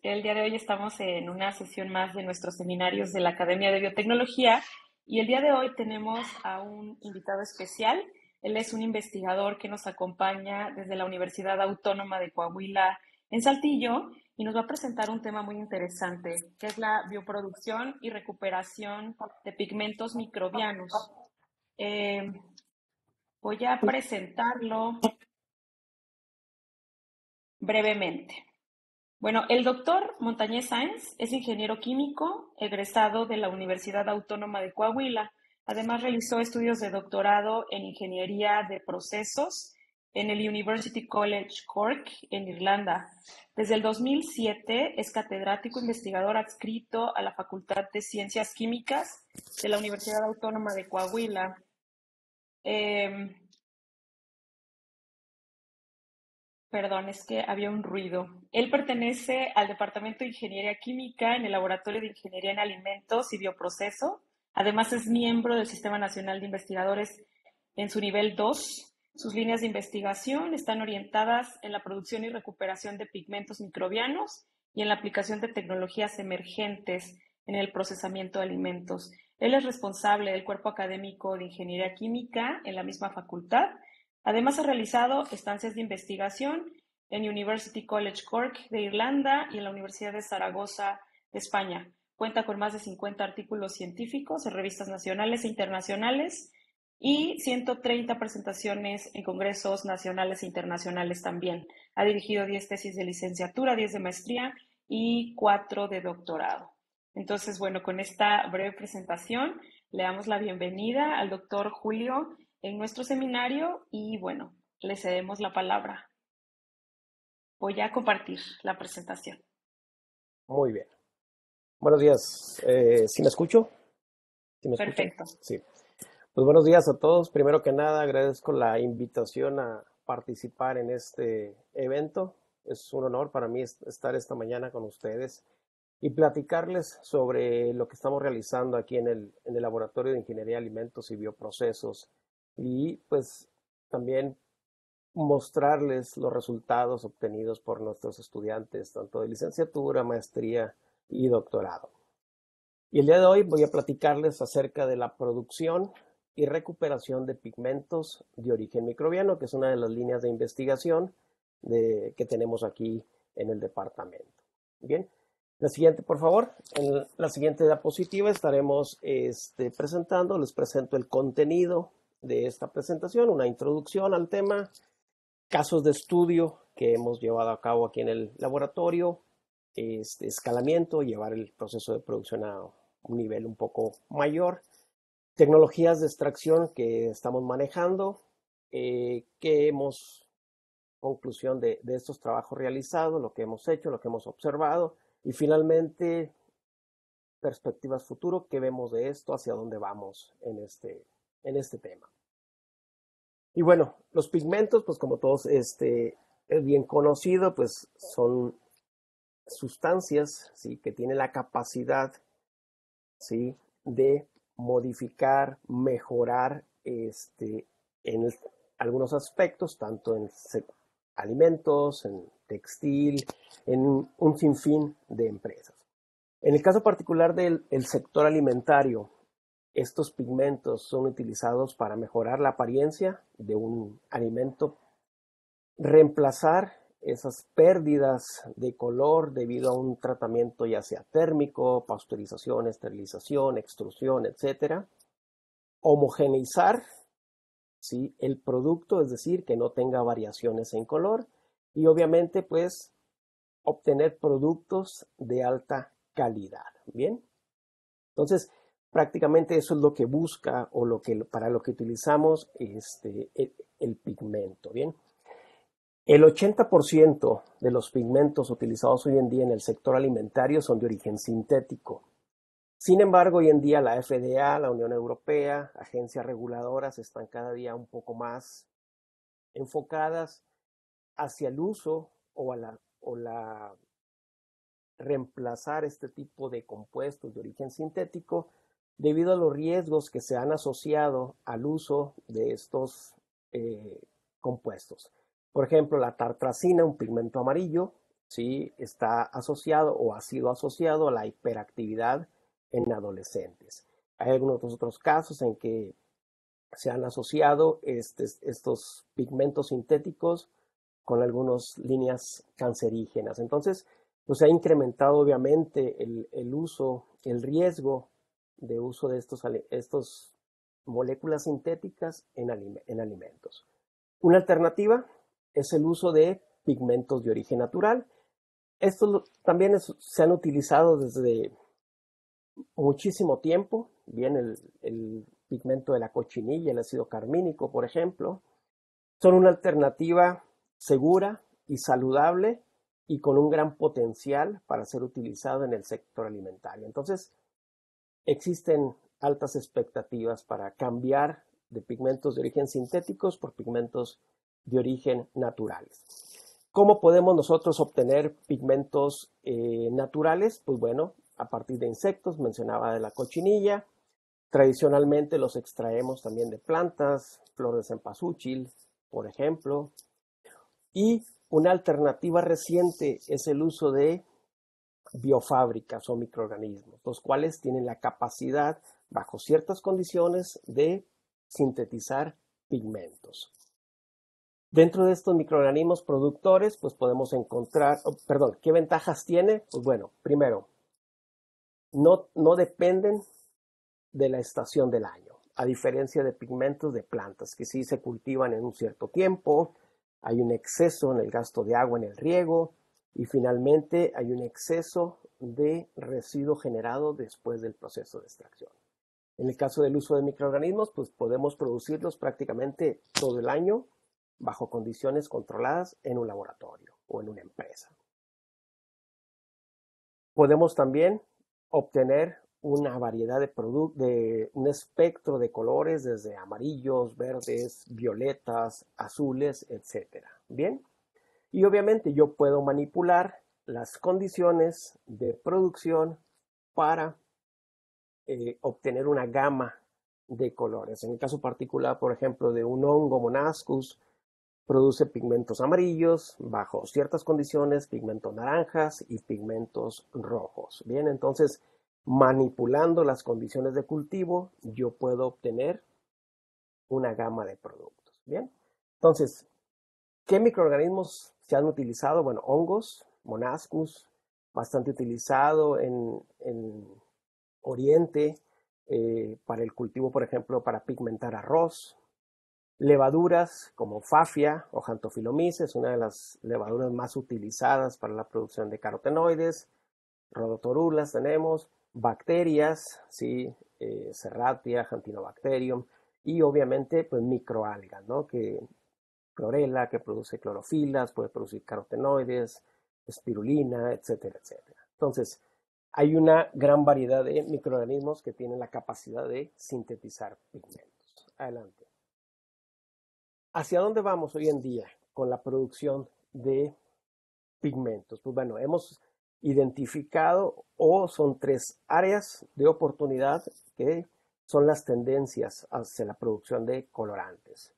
El día de hoy estamos en una sesión más de nuestros seminarios de la Academia de Biotecnología y el día de hoy tenemos a un invitado especial. Él es un investigador que nos acompaña desde la Universidad Autónoma de Coahuila en Saltillo y nos va a presentar un tema muy interesante, que es la bioproducción y recuperación de pigmentos microbianos. Eh, Voy a presentarlo brevemente. Bueno, el doctor Montañez Sáenz es ingeniero químico, egresado de la Universidad Autónoma de Coahuila. Además, realizó estudios de doctorado en ingeniería de procesos en el University College Cork, en Irlanda. Desde el 2007 es catedrático investigador adscrito a la Facultad de Ciencias Químicas de la Universidad Autónoma de Coahuila. Perdón, es que había un ruido. Él pertenece al Departamento de Ingeniería Química en el Laboratorio de Ingeniería en Alimentos y Bioproceso. Además, es miembro del Sistema Nacional de Investigadores en su nivel 2. Sus líneas de investigación están orientadas en la producción y recuperación de pigmentos microbianos y en la aplicación de tecnologías emergentes en el procesamiento de alimentos. Él es responsable del cuerpo académico de Ingeniería Química en la misma facultad. Además, ha realizado estancias de investigación en University College Cork de Irlanda y en la Universidad de Zaragoza de España. Cuenta con más de 50 artículos científicos en revistas nacionales e internacionales y 130 presentaciones en congresos nacionales e internacionales también. Ha dirigido 10 tesis de licenciatura, 10 de maestría y 4 de doctorado. Entonces, bueno, con esta breve presentación le damos la bienvenida al doctor Julio en nuestro seminario y bueno, le cedemos la palabra. Voy a compartir la presentación. Muy bien. Buenos días. ¿Sí me escucho? ¿Sí me escuchan? Perfecto. Sí. Pues buenos días a todos. Primero que nada, agradezco la invitación a participar en este evento. Es un honor para mí estar esta mañana con ustedes y platicarles sobre lo que estamos realizando aquí en el Laboratorio de Ingeniería de Alimentos y Bioprocesos y pues también mostrarles los resultados obtenidos por nuestros estudiantes, tanto de licenciatura, maestría y doctorado. Y el día de hoy voy a platicarles acerca de la producción y recuperación de pigmentos de origen microbiano, que es una de las líneas de investigación que tenemos aquí en el departamento. Bien, la siguiente, por favor. En la siguiente diapositiva estaremos presentando, les presento el contenido de esta presentación, una introducción al tema, casos de estudio que hemos llevado a cabo aquí en el laboratorio, escalamiento, llevar el proceso de producción a un nivel un poco mayor, tecnologías de extracción que estamos manejando, conclusión de estos trabajos realizados, lo que hemos hecho, lo que hemos observado y finalmente perspectivas futuro, qué vemos de esto, hacia dónde vamos en este tema. Y bueno, los pigmentos, pues como todos es bien conocido, pues son sustancias, ¿sí?, que tienen la capacidad, ¿sí?, de modificar, mejorar en algunos aspectos, tanto en alimentos, en textil, en un sinfín de empresas. En el caso particular del sector alimentario, estos pigmentos son utilizados para mejorar la apariencia de un alimento, reemplazar esas pérdidas de color debido a un tratamiento ya sea térmico, pasteurización, esterilización, extrusión, etcétera. Homogeneizar, ¿sí?, el producto, es decir, que no tenga variaciones en color y obviamente pues obtener productos de alta calidad. Bien, entonces prácticamente eso es lo que busca o para lo que utilizamos el pigmento. Bien, el 80% de los pigmentos utilizados hoy en día en el sector alimentario son de origen sintético. Sin embargo, hoy en día la FDA, la Unión Europea, agencias reguladoras están cada día un poco más enfocadas hacia el uso o la reemplazar este tipo de compuestos de origen sintético debido a los riesgos que se han asociado al uso de estos compuestos. Por ejemplo, la tartrazina, un pigmento amarillo, ¿sí? Está asociado o ha sido asociado a la hiperactividad en adolescentes. Hay algunos otros casos en que se han asociado estos pigmentos sintéticos con algunas líneas cancerígenas. Entonces, pues se ha incrementado obviamente el uso, el riesgo de uso de estos moléculas sintéticas en alimentos. Una alternativa es el uso de pigmentos de origen natural. Estos también se han utilizado desde muchísimo tiempo. Bien, el pigmento de la cochinilla, el ácido carmínico, por ejemplo, son una alternativa segura y saludable y con un gran potencial para ser utilizado en el sector alimentario. Entonces, existen altas expectativas para cambiar de pigmentos de origen sintéticos por pigmentos de origen naturales. ¿Cómo podemos nosotros obtener pigmentos naturales? Pues bueno, a partir de insectos, mencionaba de la cochinilla. Tradicionalmente los extraemos también de plantas, flor de cempasúchil, por ejemplo. Y una alternativa reciente es el uso de biofábricas o microorganismos, los cuales tienen la capacidad, bajo ciertas condiciones, de sintetizar pigmentos. Dentro de estos microorganismos productores, pues podemos encontrar, ¿qué ventajas tiene? Pues bueno, primero, no dependen de la estación del año, a diferencia de pigmentos de plantas que sí se cultivan en un cierto tiempo, hay un exceso en el gasto de agua en el riego y finalmente hay un exceso de residuo generado después del proceso de extracción. En el caso del uso de microorganismos, pues podemos producirlos prácticamente todo el año bajo condiciones controladas en un laboratorio o en una empresa. Podemos también obtener una variedad de un espectro de colores desde amarillos, verdes, violetas, azules, etc. Bien, y obviamente yo puedo manipular las condiciones de producción para obtener una gama de colores. En el caso particular, por ejemplo, de un hongo Monascus, produce pigmentos amarillos, bajo ciertas condiciones, pigmentos naranjas y pigmentos rojos. Bien, entonces, manipulando las condiciones de cultivo, yo puedo obtener una gama de productos. Bien, entonces, ¿qué microorganismos se han utilizado? Bueno, hongos, Monascus, bastante utilizado en Oriente, para el cultivo, por ejemplo, para pigmentar arroz. Levaduras como Fafia o Xanthophyllomyces, una de las levaduras más utilizadas para la producción de carotenoides. Rhodotorulas tenemos, bacterias, ¿sí? Serratia, Xanthinobacterium, y obviamente pues microalgas, ¿no? Clorela, que produce clorofilas, puede producir carotenoides, espirulina, etcétera, etcétera. Entonces, hay una gran variedad de microorganismos que tienen la capacidad de sintetizar pigmentos. Adelante. ¿Hacia dónde vamos hoy en día con la producción de pigmentos? Pues bueno, hemos identificado o son tres áreas de oportunidad que son las tendencias hacia la producción de colorantes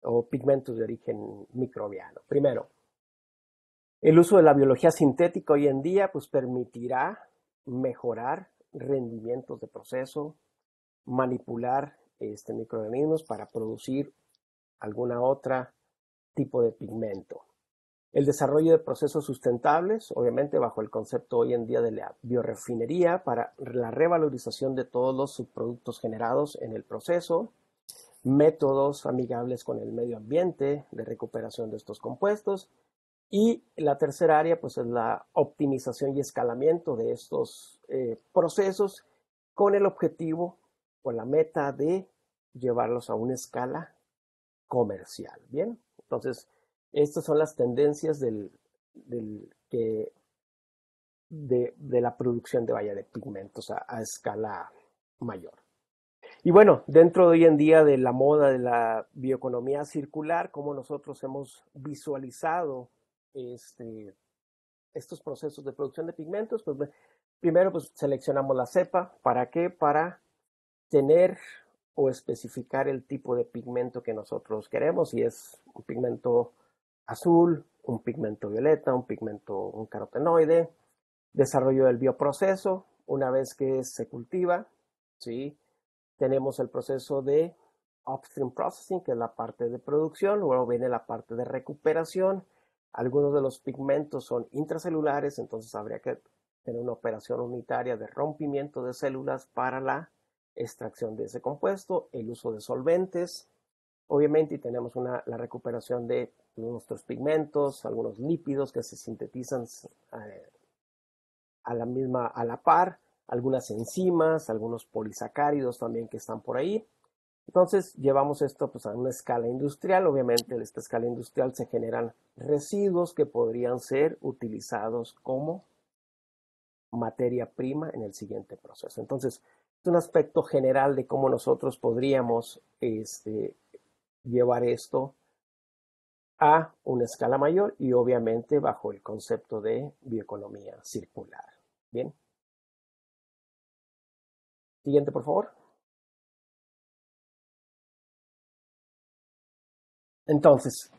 o pigmentos de origen microbiano. Primero, el uso de la biología sintética hoy en día pues permitirá mejorar rendimientos de proceso, manipular microorganismos para producir alguna otra tipo de pigmento. El desarrollo de procesos sustentables, obviamente bajo el concepto hoy en día de la biorefinería, para la revalorización de todos los subproductos generados en el proceso, métodos amigables con el medio ambiente de recuperación de estos compuestos. Y la tercera área pues es la optimización y escalamiento de estos procesos con el objetivo o la meta de llevarlos a una escala comercial. Bien, entonces estas son las tendencias de la producción de pigmentos a escala mayor. Y bueno, dentro de hoy en día de la moda de la bioeconomía circular, cómo nosotros hemos visualizado estos procesos de producción de pigmentos, pues primero pues seleccionamos la cepa. ¿Para qué? Para tener o especificar el tipo de pigmento que nosotros queremos, si es un pigmento azul, un pigmento violeta, un carotenoide, desarrollo del bioproceso, una vez que se cultiva, ¿sí? Tenemos el proceso de upstream processing, que es la parte de producción, luego viene la parte de recuperación. Algunos de los pigmentos son intracelulares, entonces habría que tener una operación unitaria de rompimiento de células para la extracción de ese compuesto, el uso de solventes, obviamente, y tenemos la recuperación de nuestros pigmentos, algunos lípidos que se sintetizan a la par, algunas enzimas, algunos polisacáridos también que están por ahí. Entonces llevamos esto pues, a una escala industrial. Obviamente en esta escala industrial se generan residuos que podrían ser utilizados como materia prima en el siguiente proceso. Entonces es un aspecto general de cómo nosotros podríamos llevar esto a una escala mayor y obviamente bajo el concepto de bioeconomía circular. Bien. Siguiente, por favor. Entonces,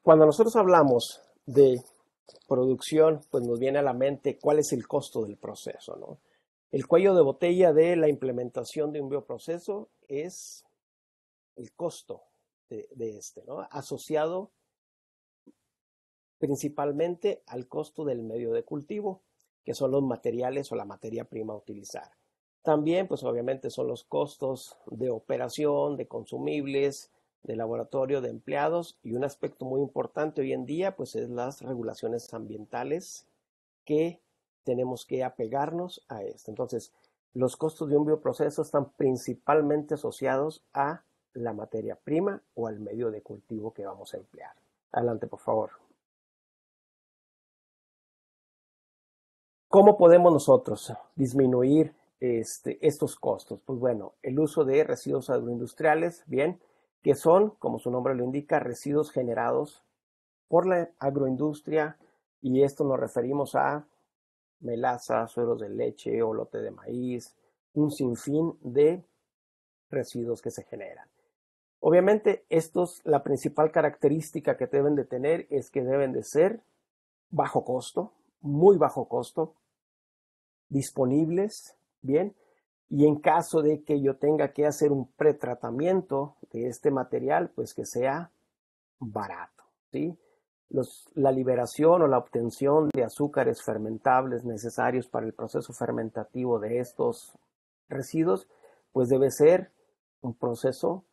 cuando nosotros hablamos de producción, pues nos viene a la mente cuál es el costo del proceso, ¿no? El cuello de botella de la implementación de un bioproceso es el costo de ¿no? Asociado principalmente al costo del medio de cultivo, que son los materiales o la materia prima a utilizar. También, pues obviamente son los costos de operación, de consumibles, de laboratorio, de empleados, y un aspecto muy importante hoy en día, pues es las regulaciones ambientales que tenemos que apegarnos a esto. Entonces, los costos de un bioproceso están principalmente asociados a la materia prima o al medio de cultivo que vamos a emplear. Adelante, por favor. ¿Cómo podemos nosotros disminuir estos costos? Pues bueno, el uso de residuos agroindustriales, bien, que son, como su nombre lo indica, residuos generados por la agroindustria, y esto nos referimos a melaza, sueros de leche o lote de maíz, un sinfín de residuos que se generan. Obviamente, la principal característica que deben de tener es que deben de ser bajo costo, muy bajo costo, disponibles, bien, y en caso de que yo tenga que hacer un pretratamiento de este material, pues que sea barato, ¿sí? La liberación o la obtención de azúcares fermentables necesarios para el proceso fermentativo de estos residuos, pues debe ser un proceso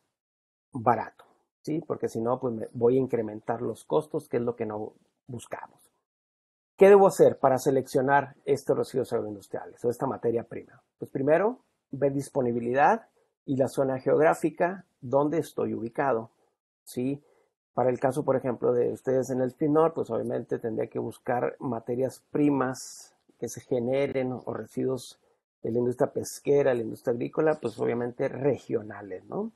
barato, ¿sí? Porque si no, pues voy a incrementar los costos, que es lo que no buscamos. ¿Qué debo hacer para seleccionar estos residuos agroindustriales o esta materia prima? Pues primero, ver disponibilidad y la zona geográfica donde estoy ubicado, ¿sí? Para el caso, por ejemplo, de ustedes en el Spin North, pues obviamente tendría que buscar materias primas que se generen o residuos de la industria pesquera, la industria agrícola, pues obviamente regionales, ¿no?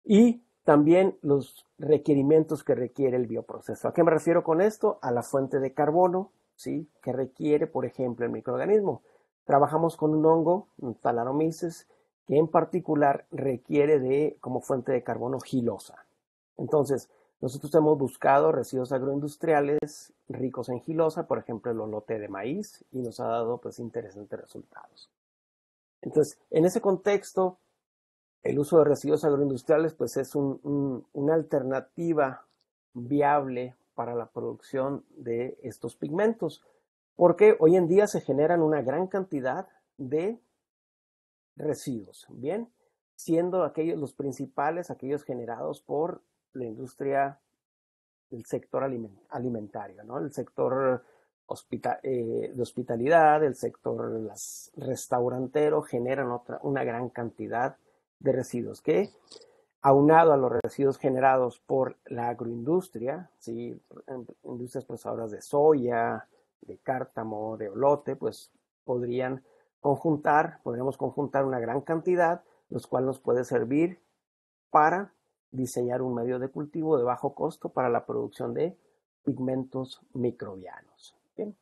Y también los requerimientos que requiere el bioproceso. ¿A qué me refiero con esto? A la fuente de carbono, ¿sí? Que requiere, por ejemplo, el microorganismo. Trabajamos con un hongo, un Thalaromyces, que en particular requiere como fuente de carbono gilosa. Entonces, nosotros hemos buscado residuos agroindustriales ricos en gilosa, por ejemplo, el olote de maíz, y nos ha dado pues interesantes resultados. Entonces, en ese contexto, el uso de residuos agroindustriales pues es una alternativa viable para la producción de estos pigmentos, porque hoy en día se generan una gran cantidad de residuos, ¿bien? Siendo aquellos los principales, aquellos generados por la industria del sector alimentario, ¿no? El sector de hospitalidad, el sector restaurantero, generan una gran cantidad de residuos que, aunado a los residuos generados por la agroindustria, ¿sí? Industrias procesadoras de soya, de cártamo, de olote, pues podríamos conjuntar una gran cantidad, los cuales nos puede servir para diseñar un medio de cultivo de bajo costo para la producción de pigmentos microbianos. ¿Bien?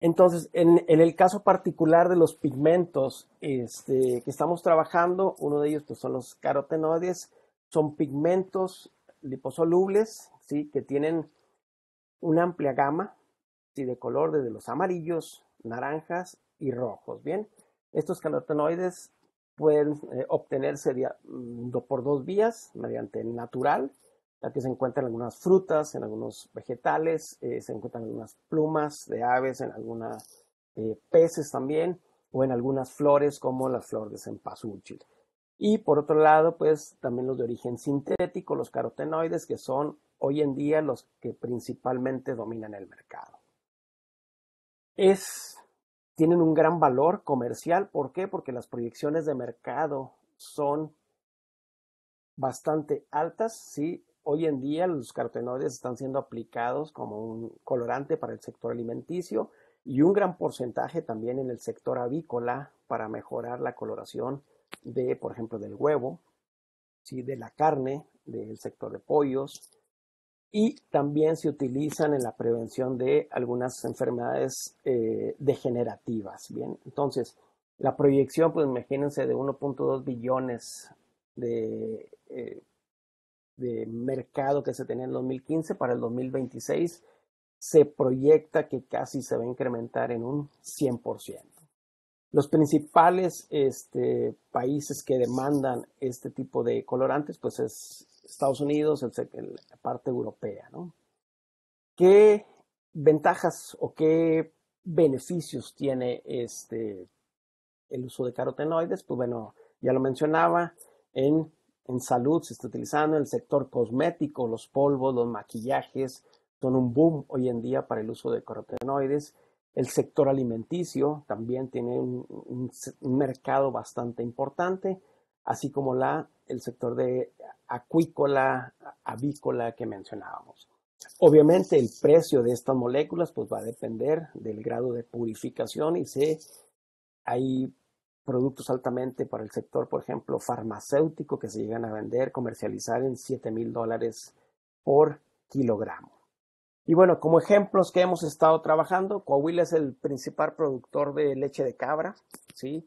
Entonces, en el caso particular de los pigmentos que estamos trabajando, uno de ellos pues, son los carotenoides, son pigmentos liposolubles, ¿sí? Que tienen una amplia gama, ¿sí? De color, desde los amarillos, naranjas y rojos. Bien, estos carotenoides pueden obtenerse por dos vías, mediante el natural, ya que se encuentran en algunas frutas, en algunos vegetales, se encuentran en algunas plumas de aves, en algunas peces también, o en algunas flores como la flor de cempasúchil. Y por otro lado, pues también los de origen sintético, los carotenoides, que son hoy en día los que principalmente dominan el mercado. Tienen un gran valor comercial. ¿Por qué? Porque las proyecciones de mercado son bastante altas. ¿Sí? Hoy en día los carotenoides están siendo aplicados como un colorante para el sector alimenticio y un gran porcentaje también en el sector avícola para mejorar la coloración de, por ejemplo, del huevo, ¿sí? De la carne, del sector de pollos, y también se utilizan en la prevención de algunas enfermedades degenerativas. Bien, entonces la proyección, pues imagínense, de 1.2 billones de mercado que se tenía en 2015 para el 2026, se proyecta que casi se va a incrementar en un 100%. Los principales países que demandan este tipo de colorantes, pues es Estados Unidos, la parte europea, ¿no? ¿Qué ventajas o qué beneficios tiene el uso de carotenoides? Pues bueno, ya lo mencionaba, en salud se está utilizando, en el sector cosmético, los polvos, los maquillajes, son un boom hoy en día para el uso de carotenoides. El sector alimenticio también tiene un mercado bastante importante, así como el sector de acuícola, avícola que mencionábamos. Obviamente el precio de estas moléculas pues va a depender del grado de purificación y hay productos altamente para el sector, por ejemplo, farmacéutico que se llegan a vender, comercializar en $7,000 por kilogramo. Y bueno, como ejemplos que hemos estado trabajando, Coahuila es el principal productor de leche de cabra, ¿sí?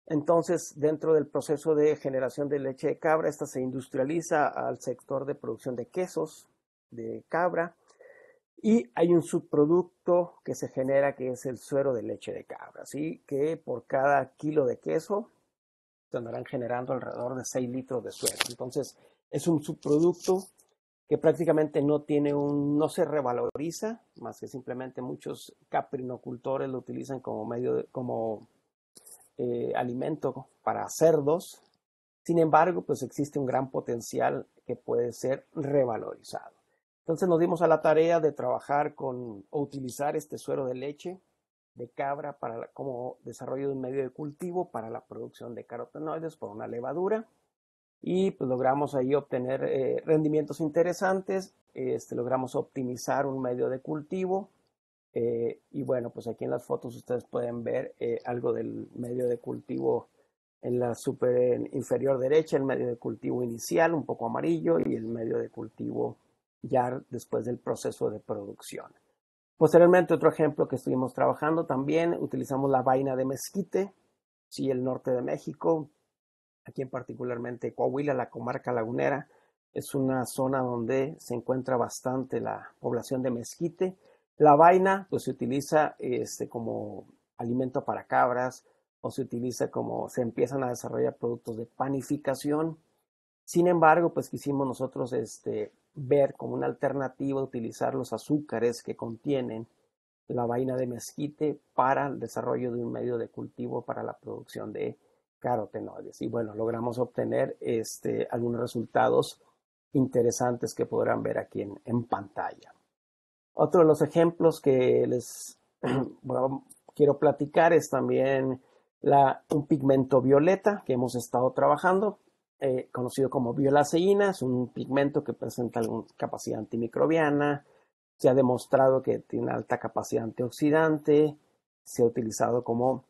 Entonces, dentro del proceso de generación de leche de cabra, esta se industrializa al sector de producción de quesos de cabra y hay un subproducto que se genera que es el suero de leche de cabra, ¿sí? Que por cada kilo de queso se andarán generando alrededor de 6 litros de suero. Entonces, es un subproducto que prácticamente no se revaloriza, más que simplemente muchos caprinocultores lo utilizan como alimento para cerdos. Sin embargo, pues existe un gran potencial que puede ser revalorizado. Entonces nos dimos a la tarea de trabajar o utilizar este suero de leche de cabra como desarrollo de un medio de cultivo para la producción de carotenoides por una levadura y pues logramos ahí obtener rendimientos interesantes, logramos optimizar un medio de cultivo y bueno, pues aquí en las fotos ustedes pueden ver algo del medio de cultivo en la inferior derecha, el medio de cultivo inicial, un poco amarillo, y el medio de cultivo ya después del proceso de producción. Posteriormente, otro ejemplo que estuvimos trabajando también, utilizamos la vaina de mezquite, sí, el norte de México, aquí en particularmente Coahuila, la comarca lagunera, es una zona donde se encuentra bastante la población de mezquite. La vaina pues se utiliza como alimento para cabras o se empiezan a desarrollar productos de panificación. Sin embargo, pues quisimos nosotros ver como una alternativa utilizar los azúcares que contienen la vaina de mezquite para el desarrollo de un medio de cultivo para la producción de carotenoides. Y bueno, logramos obtener algunos resultados interesantes que podrán ver aquí en pantalla. Otro de los ejemplos que les quiero platicar es también un pigmento violeta que hemos estado trabajando, conocido como violaceína. Es un pigmento que presenta alguna capacidad antimicrobiana, se ha demostrado que tiene alta capacidad antioxidante, se ha utilizado como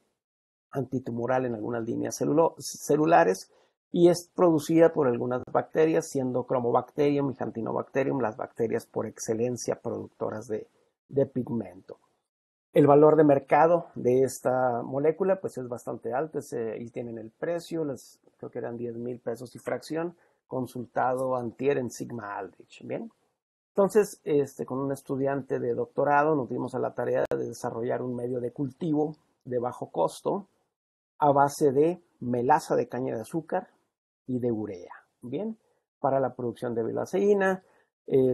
antitumoral en algunas líneas celulares y es producida por algunas bacterias, siendo Chromobacterium y Xantinobacterium las bacterias por excelencia productoras de pigmento. El valor de mercado de esta molécula pues es bastante alto, ahí tienen el precio, creo que eran 10,000 pesos y fracción, consultado antier en Sigma Aldrich. Bien, Entonces, con un estudiante de doctorado nos dimos a la tarea de desarrollar un medio de cultivo de bajo costo a base de melaza de caña de azúcar y de urea. Bien, para la producción de biolaceína,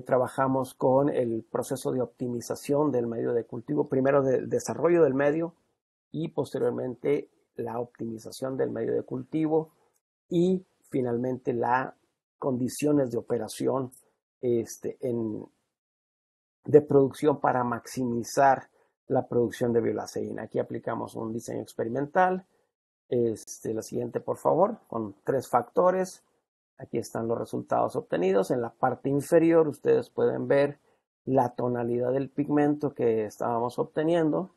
trabajamos con el proceso de optimización del medio de cultivo, primero del desarrollo del medio y posteriormente la optimización del medio de cultivo y finalmente las condiciones de operación de producción para maximizar la producción de biolaceína. Aquí aplicamos un diseño experimental. La siguiente, por favor, con 3 factores. Aquí están los resultados obtenidos. En la parte inferior ustedes pueden ver la tonalidad del pigmento que estábamos obteniendo,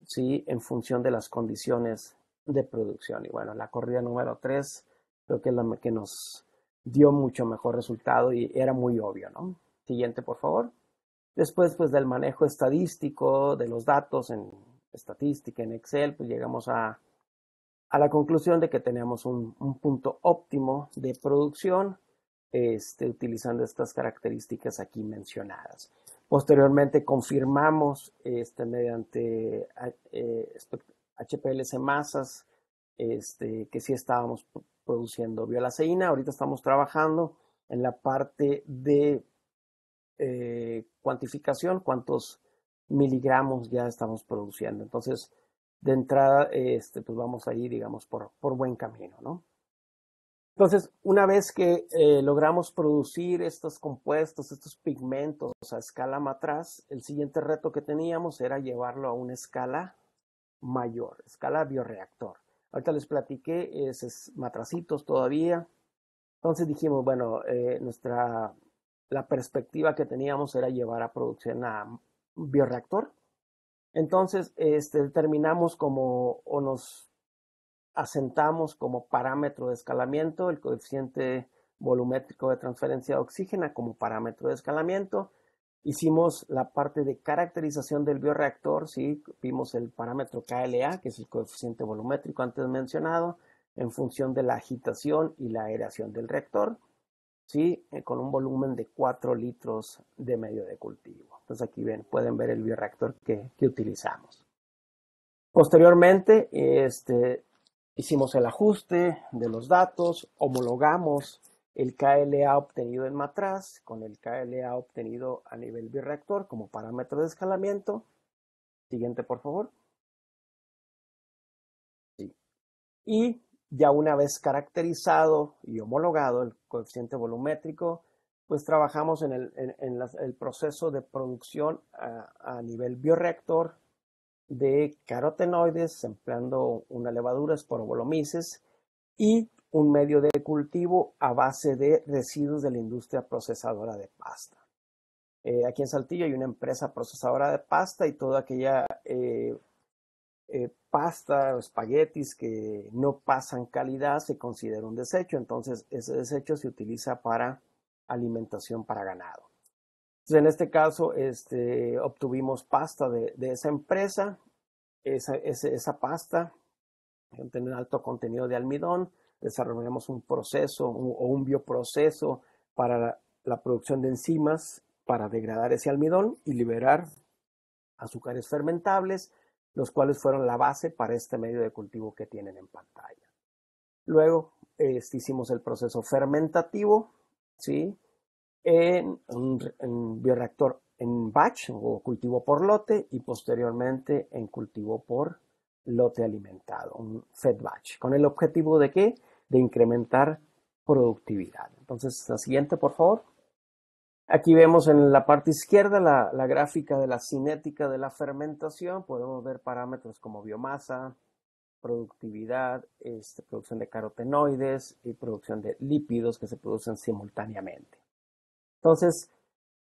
¿sí? En función de las condiciones de producción. Y bueno, la corrida número 3 creo que es la que nos dio mucho mejor resultado y era muy obvio, ¿no? Siguiente, por favor. Después, pues, del manejo estadístico de los datos en estadística, en Excel, pues llegamos a la conclusión de que teníamos un punto óptimo de producción utilizando estas características aquí mencionadas. Posteriormente confirmamos mediante HPLC masas que sí estábamos produciendo biolaceína. Ahorita estamos trabajando en la parte de cuantificación, cuántos miligramos ya estamos produciendo. Entonces, de entrada, pues vamos a ir, digamos, por buen camino, ¿no? Entonces, una vez que logramos producir estos compuestos, estos pigmentos a escala matraz, el siguiente reto que teníamos era llevarlo a una escala mayor, escala bioreactor. Ahorita les platiqué, es matracitos todavía. Entonces dijimos, bueno, la perspectiva que teníamos era llevar a producción a un bioreactor. Entonces, determinamos o nos asentamos como parámetro de escalamiento el coeficiente volumétrico de transferencia de oxígeno como parámetro de escalamiento. Hicimos la parte de caracterización del bioreactor, ¿sí? Vimos el parámetro KLA, que es el coeficiente volumétrico antes mencionado, en función de la agitación y la aireación del reactor, ¿sí? Con un volumen de 4 litros de medio de cultivo. Entonces aquí pueden ver el bioreactor que utilizamos. Posteriormente, hicimos el ajuste de los datos, homologamos el KLA obtenido en matraz con el KLA obtenido a nivel bioreactor como parámetro de escalamiento. Siguiente, por favor. Sí. Y ya una vez caracterizado y homologado el coeficiente volumétrico, pues trabajamos en el proceso de producción a nivel bioreactor de carotenoides, empleando una levadura Sporobolomyces y un medio de cultivo a base de residuos de la industria procesadora de pasta. Aquí en Saltillo hay una empresa procesadora de pasta y toda aquella pasta o espaguetis que no pasan calidad se considera un desecho. Entonces ese desecho se utiliza para alimentación para ganado. Entonces, en este caso obtuvimos pasta de esa empresa. Esa pasta tiene alto contenido de almidón. Desarrollamos un proceso o un bioproceso para la producción de enzimas para degradar ese almidón y liberar azúcares fermentables, los cuales fueron la base para este medio de cultivo que tienen en pantalla. Luego hicimos el proceso fermentativo, ¿sí? En un bioreactor en batch o cultivo por lote y posteriormente en cultivo por lote alimentado, un fed batch. ¿Con el objetivo de qué? De incrementar productividad. Entonces, la siguiente, por favor. Aquí vemos en la parte izquierda la gráfica de la cinética de la fermentación. Podemos ver parámetros como biomasa, productividad, producción de carotenoides y producción de lípidos que se producen simultáneamente. Entonces,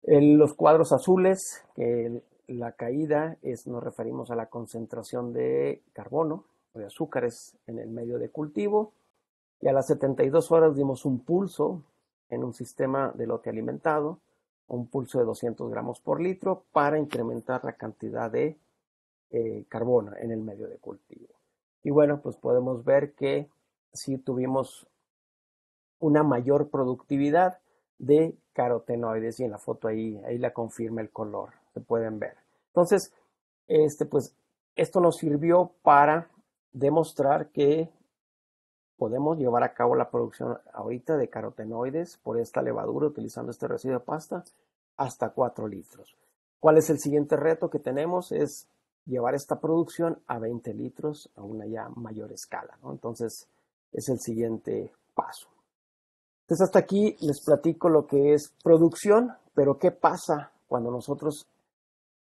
los cuadros azules, que la caída nos referimos a la concentración de carbono o de azúcares en el medio de cultivo. Y a las 72 horas dimos un pulso en un sistema de lote alimentado, un pulso de 200 gramos por litro para incrementar la cantidad de carbono en el medio de cultivo. Y bueno, pues podemos ver que sí tuvimos una mayor productividad de carotenoides y en la foto ahí la confirma el color, se pueden ver. Entonces, pues esto nos sirvió para demostrar que podemos llevar a cabo la producción ahorita de carotenoides por esta levadura utilizando este residuo de pasta hasta 4 litros. ¿Cuál es el siguiente reto que tenemos? Es llevar esta producción a 20 litros a una ya mayor escala, ¿no? Entonces, es el siguiente paso. Entonces, hasta aquí les platico lo que es producción, pero ¿qué pasa cuando nosotros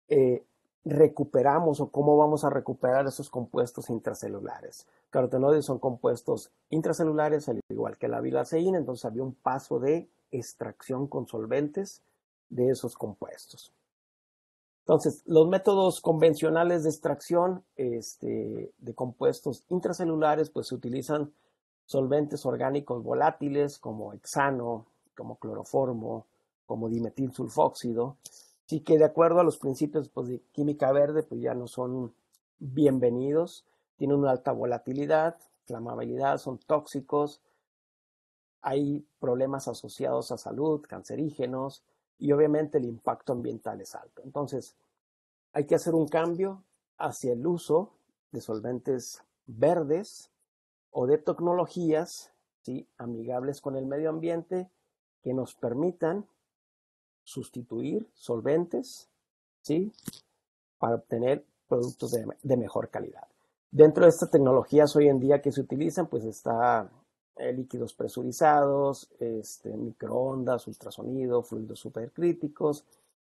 eh, recuperamos o cómo vamos a recuperar esos compuestos intracelulares? Carotenoides son compuestos intracelulares, al igual que la bilaceína, entonces había un paso de extracción con solventes de esos compuestos. Entonces, los métodos convencionales de extracción de compuestos intracelulares, pues se utilizan solventes orgánicos volátiles como hexano, como cloroformo, como dimetilsulfóxido, sí que de acuerdo a los principios pues, de química verde, pues ya no son bienvenidos, tienen una alta volatilidad, flamabilidad, son tóxicos, hay problemas asociados a salud, cancerígenos y obviamente el impacto ambiental es alto. Entonces, hay que hacer un cambio hacia el uso de solventes verdes o de tecnologías, ¿sí?, amigables con el medio ambiente que nos permitan sustituir solventes, ¿sí?, para obtener productos de mejor calidad. Dentro de estas tecnologías hoy en día que se utilizan, pues está líquidos presurizados, microondas, ultrasonido, fluidos supercríticos,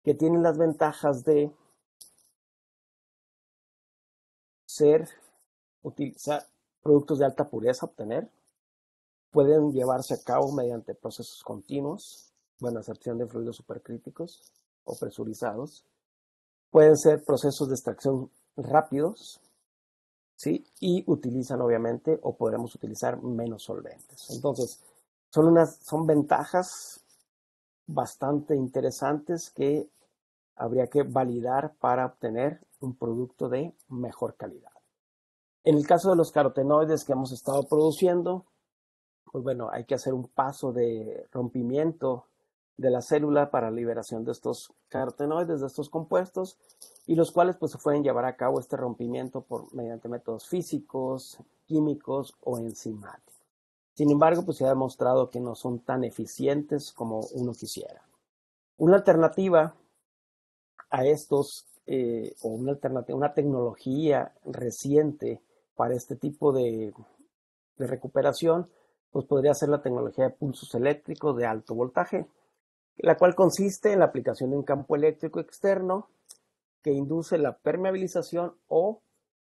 que tienen las ventajas de utilizar productos de alta pureza, obtener, pueden llevarse a cabo mediante procesos continuos, bueno, a excepción de fluidos supercríticos o presurizados. Pueden ser procesos de extracción rápidos, ¿sí? Y utilizan obviamente o podremos utilizar menos solventes. Entonces, son ventajas bastante interesantes que habría que validar para obtener un producto de mejor calidad. En el caso de los carotenoides que hemos estado produciendo, pues bueno, hay que hacer un paso de rompimiento de la célula para liberación de estos carotenoides, de estos compuestos, y los cuales pues se pueden llevar a cabo este rompimiento mediante métodos físicos, químicos o enzimáticos. Sin embargo, pues se ha demostrado que no son tan eficientes como uno quisiera. Una alternativa a estos, o una tecnología reciente para este tipo de recuperación, pues podría ser la tecnología de pulsos eléctricos de alto voltaje, la cual consiste en la aplicación de un campo eléctrico externo que induce la permeabilización o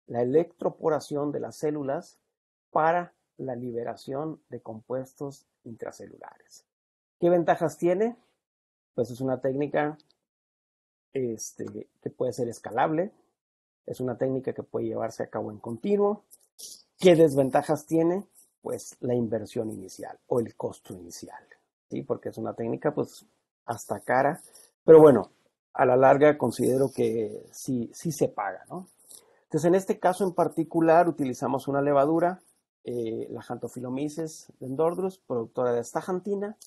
la electroporación de las células para la liberación de compuestos intracelulares. ¿Qué ventajas tiene? Pues es una técnica que puede ser escalable, es una técnica que puede llevarse a cabo en continuo. ¿Qué desventajas tiene? Pues la inversión inicial o el costo inicial, ¿sí? Porque es una técnica pues hasta cara, pero bueno, a la larga considero que sí se paga, ¿no? Entonces, en este caso en particular utilizamos una levadura, la Xanthophyllomyces dendrodrus, productora de astaxantina,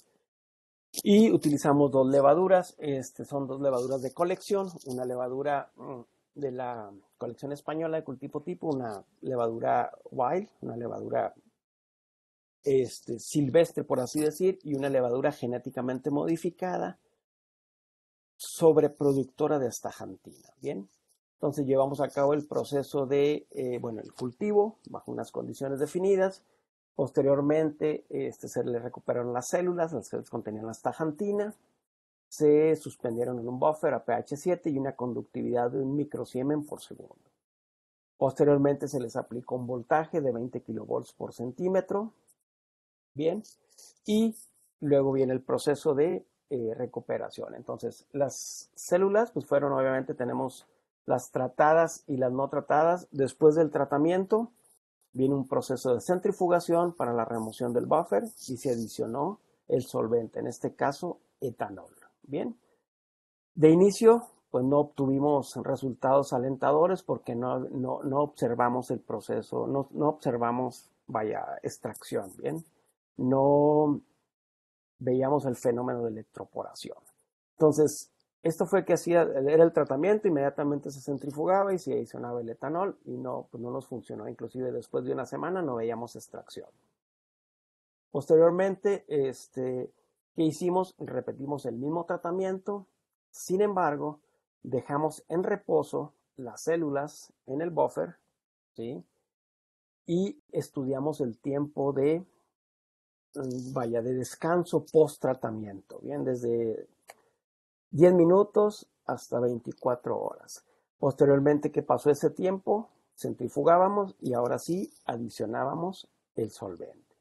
y utilizamos dos levaduras, son dos levaduras de colección, una levadura de la colección española de cultivo tipo, una levadura wild, una levadura silvestre, por así decir, y una levadura genéticamente modificada sobreproductora de astaxantina. Bien, entonces llevamos a cabo el proceso de, el cultivo bajo unas condiciones definidas. Posteriormente, se le recuperaron las células contenían la astaxantina, se suspendieron en un buffer a pH 7 y una conductividad de 1 microsiemen por segundo. Posteriormente se les aplicó un voltaje de 20 kilovolts por centímetro. Bien, y luego viene el proceso de recuperación. Entonces, las células, pues fueron, obviamente, tenemos las tratadas y las no tratadas. Después del tratamiento, viene un proceso de centrifugación para la remoción del buffer y se adicionó el solvente, en este caso, etanol. Bien, de inicio, pues no obtuvimos resultados alentadores porque no observamos el proceso, no observamos, extracción, bien. No veíamos el fenómeno de electroporación. Entonces, esto fue que hacía, era el tratamiento, inmediatamente se centrifugaba y se adicionaba el etanol y no, pues no nos funcionó. Inclusive después de una semana no veíamos extracción. Posteriormente, ¿qué hicimos? Repetimos el mismo tratamiento. Sin embargo, dejamos en reposo las células en el buffer, ¿sí? Y estudiamos el tiempo de descanso post tratamiento, bien, desde 10 minutos hasta 24 horas. Posteriormente que pasó ese tiempo, centrifugábamos y ahora sí adicionábamos el solvente.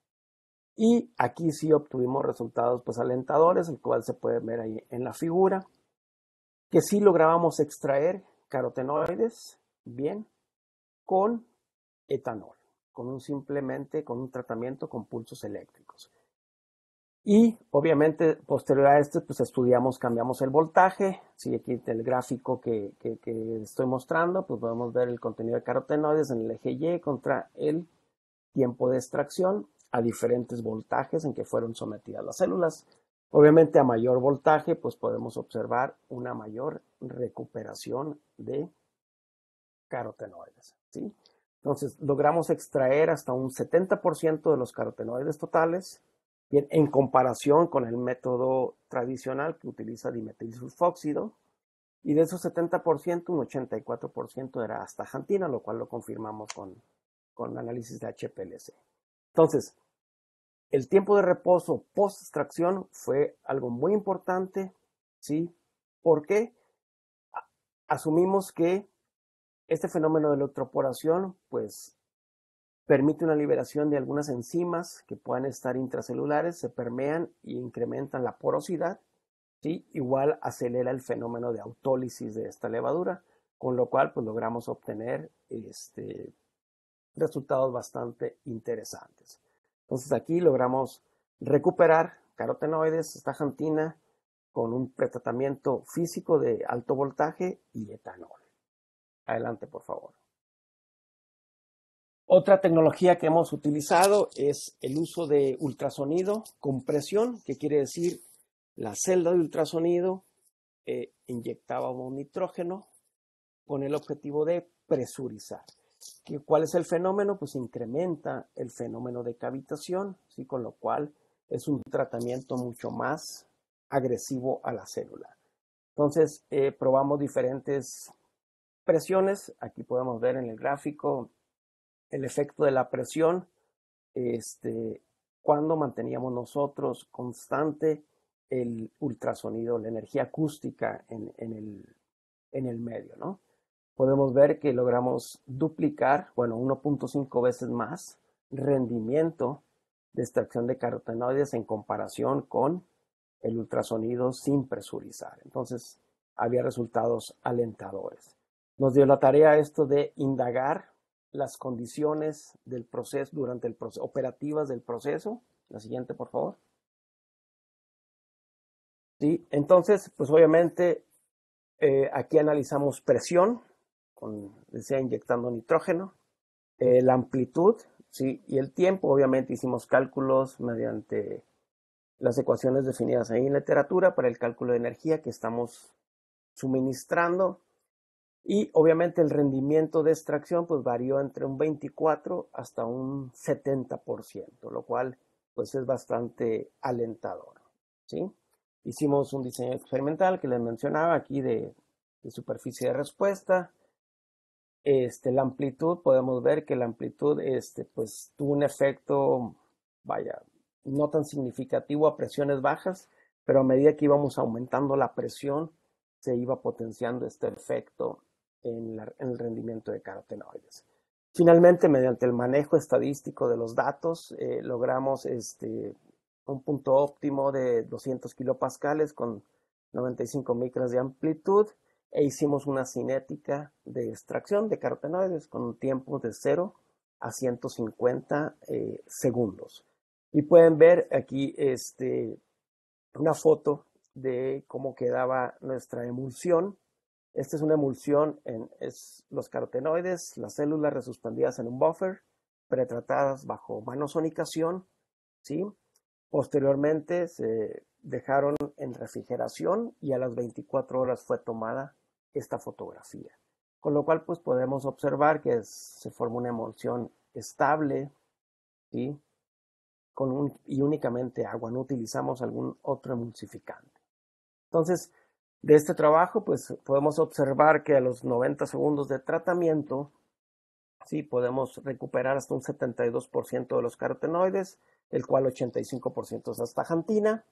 Y aquí sí obtuvimos resultados pues alentadores, el cual se puede ver ahí en la figura, que sí lográbamos extraer carotenoides bien con etanol, simplemente con un tratamiento con pulsos eléctricos. Y obviamente posterior a esto pues estudiamos, cambiamos el voltaje. Si aquí en el gráfico que estoy mostrando, pues podemos ver el contenido de carotenoides en el eje Y contra el tiempo de extracción a diferentes voltajes en que fueron sometidas las células. Obviamente a mayor voltaje pues podemos observar una mayor recuperación de carotenoides, ¿sí? Entonces logramos extraer hasta un 70% de los carotenoides totales, bien, en comparación con el método tradicional que utiliza dimetilsulfóxido, y de esos 70%, un 84% era astaxantina, lo cual lo confirmamos con análisis de HPLC. Entonces, el tiempo de reposo post-extracción fue algo muy importante, ¿sí? Porque asumimos que este fenómeno de electroporación, pues, permite una liberación de algunas enzimas que puedan estar intracelulares, se permean y incrementan la porosidad, ¿sí? Igual acelera el fenómeno de autólisis de esta levadura, con lo cual pues logramos obtener resultados bastante interesantes. Entonces aquí logramos recuperar carotenoides, astaxantina, con un pretratamiento físico de alto voltaje y etanol. Adelante, por favor. Otra tecnología que hemos utilizado es el uso de ultrasonido con presión, que quiere decir la celda de ultrasonido inyectaba un nitrógeno con el objetivo de presurizar. ¿Cuál es el fenómeno? Pues incrementa el fenómeno de cavitación, ¿sí? Con lo cual es un tratamiento mucho más agresivo a la célula. Entonces, probamos diferentes presiones. Aquí podemos ver en el gráfico el efecto de la presión, cuando manteníamos nosotros constante el ultrasonido, la energía acústica en el medio, ¿no? Podemos ver que logramos duplicar, 1.5 veces más rendimiento de extracción de carotenoides en comparación con el ultrasonido sin presurizar. Entonces, había resultados alentadores. Nos dio la tarea esto de indagar las condiciones del proceso durante el proceso, operativas del proceso. La siguiente, por favor. Sí, entonces, pues obviamente aquí analizamos presión, decía, inyectando nitrógeno, la amplitud, sí, y el tiempo. Obviamente hicimos cálculos mediante las ecuaciones definidas ahí en literatura para el cálculo de energía que estamos suministrando. Y obviamente el rendimiento de extracción pues varió entre un 24 hasta un 70%, lo cual pues es bastante alentador, ¿sí? Hicimos un diseño experimental que les mencionaba aquí de superficie de respuesta. La amplitud, podemos ver que la amplitud pues tuvo un efecto, no tan significativo a presiones bajas, pero a medida que íbamos aumentando la presión, se iba potenciando este efecto en el rendimiento de carotenoides. Finalmente, mediante el manejo estadístico de los datos, logramos un punto óptimo de 200 kilopascales con 95 micras de amplitud, e hicimos una cinética de extracción de carotenoides con un tiempo de 0 a 150 segundos. Y pueden ver aquí una foto de cómo quedaba nuestra emulsión. Esta es una emulsión, es los carotenoides, las células resuspendidas en un buffer, pretratadas bajo manosonicación, ¿sí? Posteriormente se dejaron en refrigeración y a las 24 horas fue tomada esta fotografía. Con lo cual pues podemos observar que se forma una emulsión estable, ¿sí? Y únicamente agua, no utilizamos algún otro emulsificante. Entonces, de este trabajo pues podemos observar que a los 90 segundos de tratamiento, sí, podemos recuperar hasta un 72% de los carotenoides, el cual 85% es astaxantina.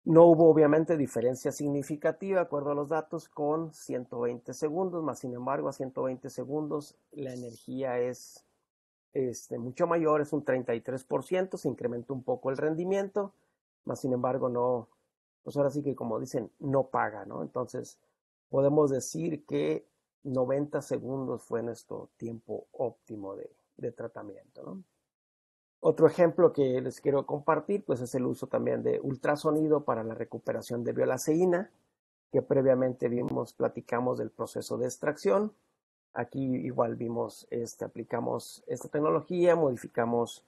No hubo obviamente diferencia significativa de acuerdo a los datos con 120 segundos, más sin embargo a 120 segundos la energía es mucho mayor, es un 33%, se incrementó un poco el rendimiento, más sin embargo no, pues ahora sí que como dicen, no paga, ¿no? Entonces podemos decir que 90 segundos fue nuestro tiempo óptimo de tratamiento, ¿no? Otro ejemplo que les quiero compartir, pues es el uso también de ultrasonido para la recuperación de biolaceína, que previamente vimos, platicamos del proceso de extracción. Aquí igual vimos, aplicamos esta tecnología, modificamos,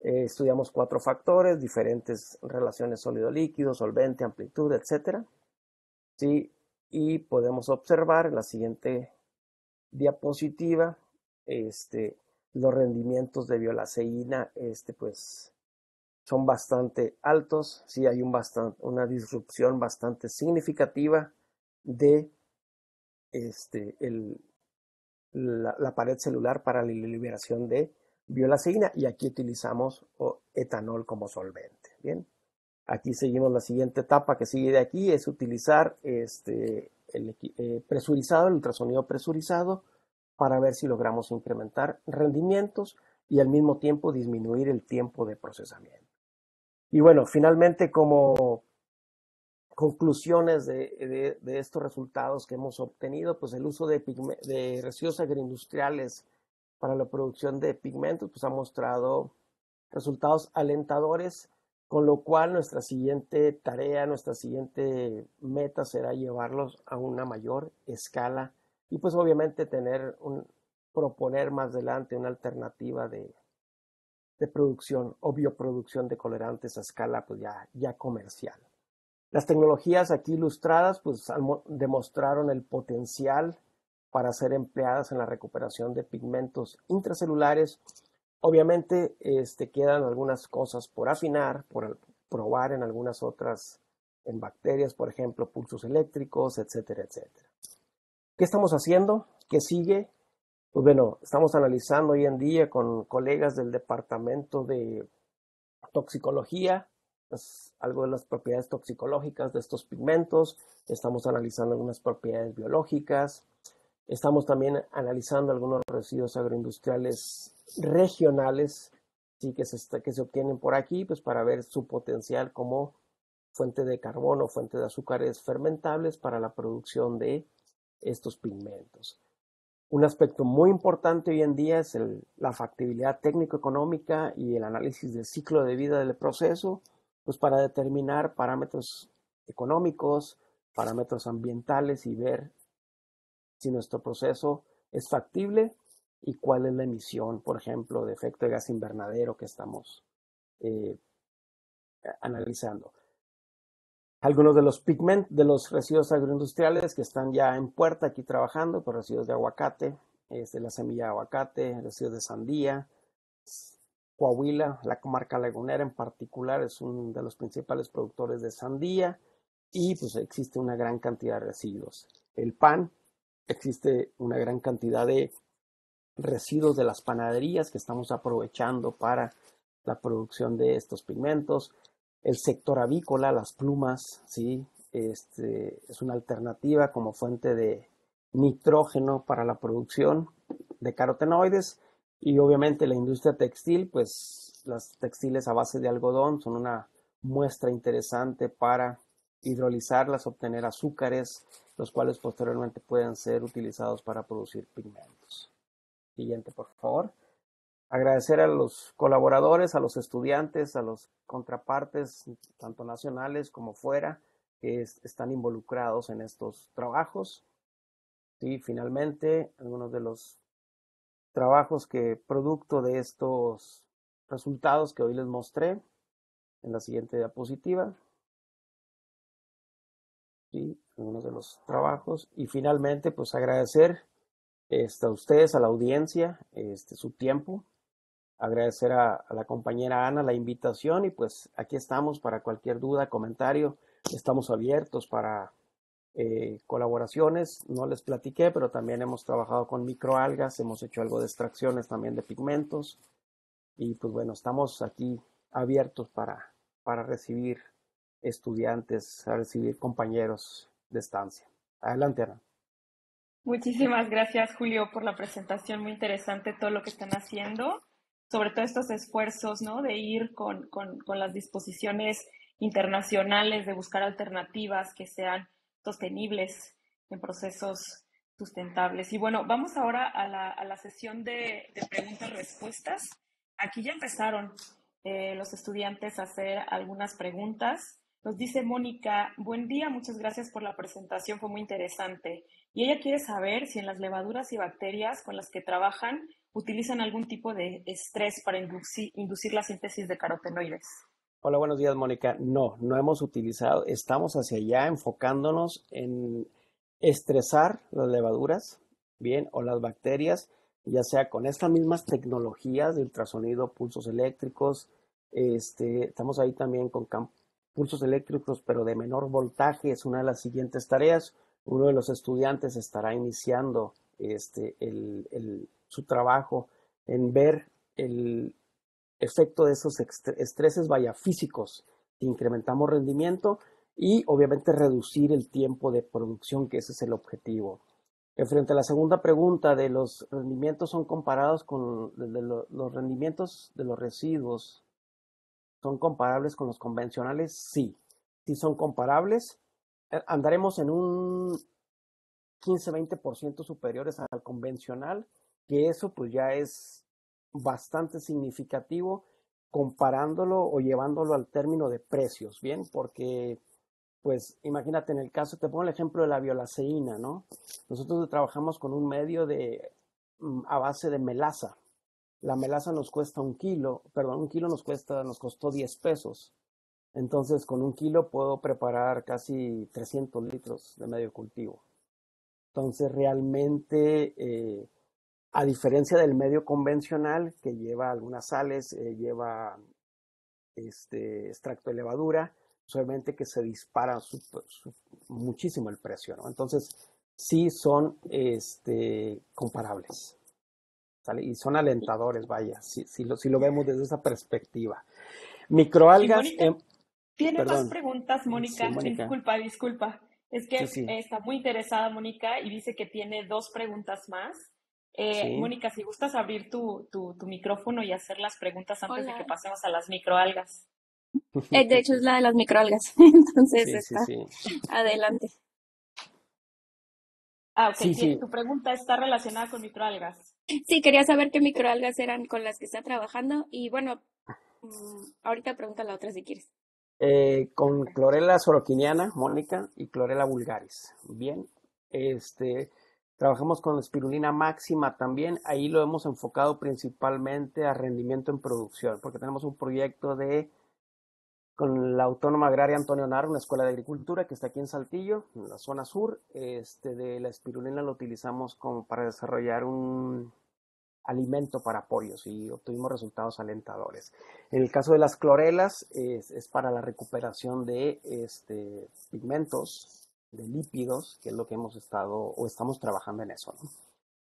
estudiamos 4 factores, diferentes relaciones sólido-líquido, solvente, amplitud, etcétera. Sí, y podemos observar en la siguiente diapositiva, los rendimientos de biolaceína, pues son bastante altos, sí hay una disrupción bastante significativa de la pared celular para la liberación de biolaceína y aquí utilizamos etanol como solvente. Bien, aquí seguimos la siguiente etapa que sigue de aquí, es utilizar presurizado, el ultrasonido presurizado para ver si logramos incrementar rendimientos y al mismo tiempo disminuir el tiempo de procesamiento. Y bueno, finalmente como conclusiones de estos resultados que hemos obtenido, pues el uso de residuos agroindustriales para la producción de pigmentos pues ha mostrado resultados alentadores, con lo cual nuestra siguiente tarea, nuestra siguiente meta será llevarlos a una mayor escala y pues obviamente proponer más adelante una alternativa de producción o bioproducción de colorantes a escala pues ya comercial. Las tecnologías aquí ilustradas pues demostraron el potencial para ser empleadas en la recuperación de pigmentos intracelulares. Obviamente quedan algunas cosas por afinar, por probar en algunas otras, en bacterias, por ejemplo, pulsos eléctricos, etcétera, etcétera. ¿Qué estamos haciendo? ¿Qué sigue? Pues bueno, estamos analizando hoy en día con colegas del departamento de toxicología, pues, algo de las propiedades toxicológicas de estos pigmentos, estamos analizando algunas propiedades biológicas, estamos también analizando algunos residuos agroindustriales regionales, sí, que se obtienen por aquí, pues para ver su potencial como fuente de carbono, fuente de azúcares fermentables para la producción de estos pigmentos. Un aspecto muy importante hoy en día es la factibilidad técnico-económica y el análisis del ciclo de vida del proceso, pues para determinar parámetros económicos, parámetros ambientales y ver si nuestro proceso es factible y cuál es la emisión, por ejemplo, de efecto de gas invernadero que estamos eh, analizando. Algunos de los residuos agroindustriales que están ya en puerta aquí trabajando, pues residuos de aguacate, la semilla de aguacate, residuos de sandía. Coahuila, la comarca lagunera en particular, es uno de los principales productores de sandía y pues existe una gran cantidad de residuos. El pan, existe una gran cantidad de residuos de las panaderías que estamos aprovechando para la producción de estos pigmentos. El sector avícola, las plumas, ¿sí? Es una alternativa como fuente de nitrógeno para la producción de carotenoides y obviamente la industria textil, pues las textiles a base de algodón son una muestra interesante para hidrolizarlas, obtener azúcares, los cuales posteriormente pueden ser utilizados para producir pigmentos. Siguiente, por favor. Agradecer a los colaboradores, a los estudiantes, a los contrapartes, tanto nacionales como fuera, que están involucrados en estos trabajos. Y finalmente, algunos de los trabajos que producto de estos resultados que hoy les mostré, en la siguiente diapositiva. ¿Sí? Algunos de los trabajos. Y finalmente, pues agradecer a ustedes, a la audiencia, su tiempo. Agradecer a la compañera Ana la invitación y pues aquí estamos para cualquier duda, comentario. Estamos abiertos para colaboraciones. No les platiqué, pero también hemos trabajado con microalgas, hemos hecho algo de extracciones también de pigmentos y pues bueno, estamos aquí abiertos para recibir estudiantes, a recibir compañeros de estancia. Adelante, Ana. Muchísimas gracias, Julio, por la presentación. Muy interesante todo lo que están haciendo, sobre todo estos esfuerzos, ¿no? De ir con las disposiciones internacionales, de buscar alternativas que sean sostenibles en procesos sustentables. Y bueno, vamos ahora a la sesión de preguntas-respuestas. Aquí ya empezaron los estudiantes a hacer algunas preguntas. Nos dice Mónica, buen día, muchas gracias por la presentación, fue muy interesante. Y ella quiere saber si en las levaduras y bacterias con las que trabajan utilizan algún tipo de estrés para inducir la síntesis de carotenoides. Hola, buenos días, Mónica. No, no hemos utilizado, estamos hacia allá enfocándonos en estresar las levaduras, bien, o las bacterias, ya sea con estas mismas tecnologías de ultrasonido, pulsos eléctricos, estamos ahí también con pulsos eléctricos, pero de menor voltaje, es una de las siguientes tareas. Uno de los estudiantes estará iniciando su trabajo en ver el efecto de esos estreses, vaya, físicos. Incrementamos rendimiento y obviamente reducir el tiempo de producción, que ese es el objetivo. Frente a la segunda pregunta de los rendimientos son comparados con los rendimientos de los residuos, ¿son comparables con los convencionales? Sí, sí son comparables. Andaremos en un 15-20% superiores al convencional, que eso pues ya es bastante significativo comparándolo o llevándolo al término de precios, ¿bien? Porque, pues, imagínate en el caso, te pongo el ejemplo de la violaceína, ¿no? Nosotros trabajamos con un medio a base de melaza. La melaza nos cuesta un kilo nos costó 10 pesos. Entonces, con un kilo puedo preparar casi 300 litros de medio cultivo. Entonces, realmente, a diferencia del medio convencional, que lleva algunas sales, lleva extracto de levadura, solamente que se dispara muchísimo el precio, ¿no? Entonces, sí son comparables, ¿sale? Y son alentadores, vaya, si lo vemos desde esa perspectiva. Y Microalgas, Mónica, tiene más perdón, preguntas, sí, Mónica. Mónica, Disculpa. Es sí, que sí, está muy interesada, Mónica, y dice que tiene dos preguntas más. sí. Mónica, si gustas abrir tu micrófono y hacer las preguntas antes de que Hola. pasemos a las microalgas. De hecho, es la de las microalgas. Entonces Sí, sí, está sí. adelante. Ah, ok. Sí, sí. Tu pregunta está relacionada con microalgas. Sí, quería saber qué microalgas eran con las que está trabajando. Y bueno, ahorita pregunta la otra si quieres. Con Ok. clorela soroquiniana, Mónica, y clorela vulgaris. Bien, trabajamos con espirulina máxima también. Ahí lo hemos enfocado principalmente a rendimiento en producción, porque tenemos un proyecto con la Autónoma Agraria Antonio Narro, una escuela de agricultura que está aquí en Saltillo, en la zona sur. De la espirulina lo utilizamos como para desarrollar un alimento para pollos y obtuvimos resultados alentadores. En el caso de las clorelas es para la recuperación de pigmentos, de lípidos, que es lo que hemos estado o estamos trabajando en eso, ¿no?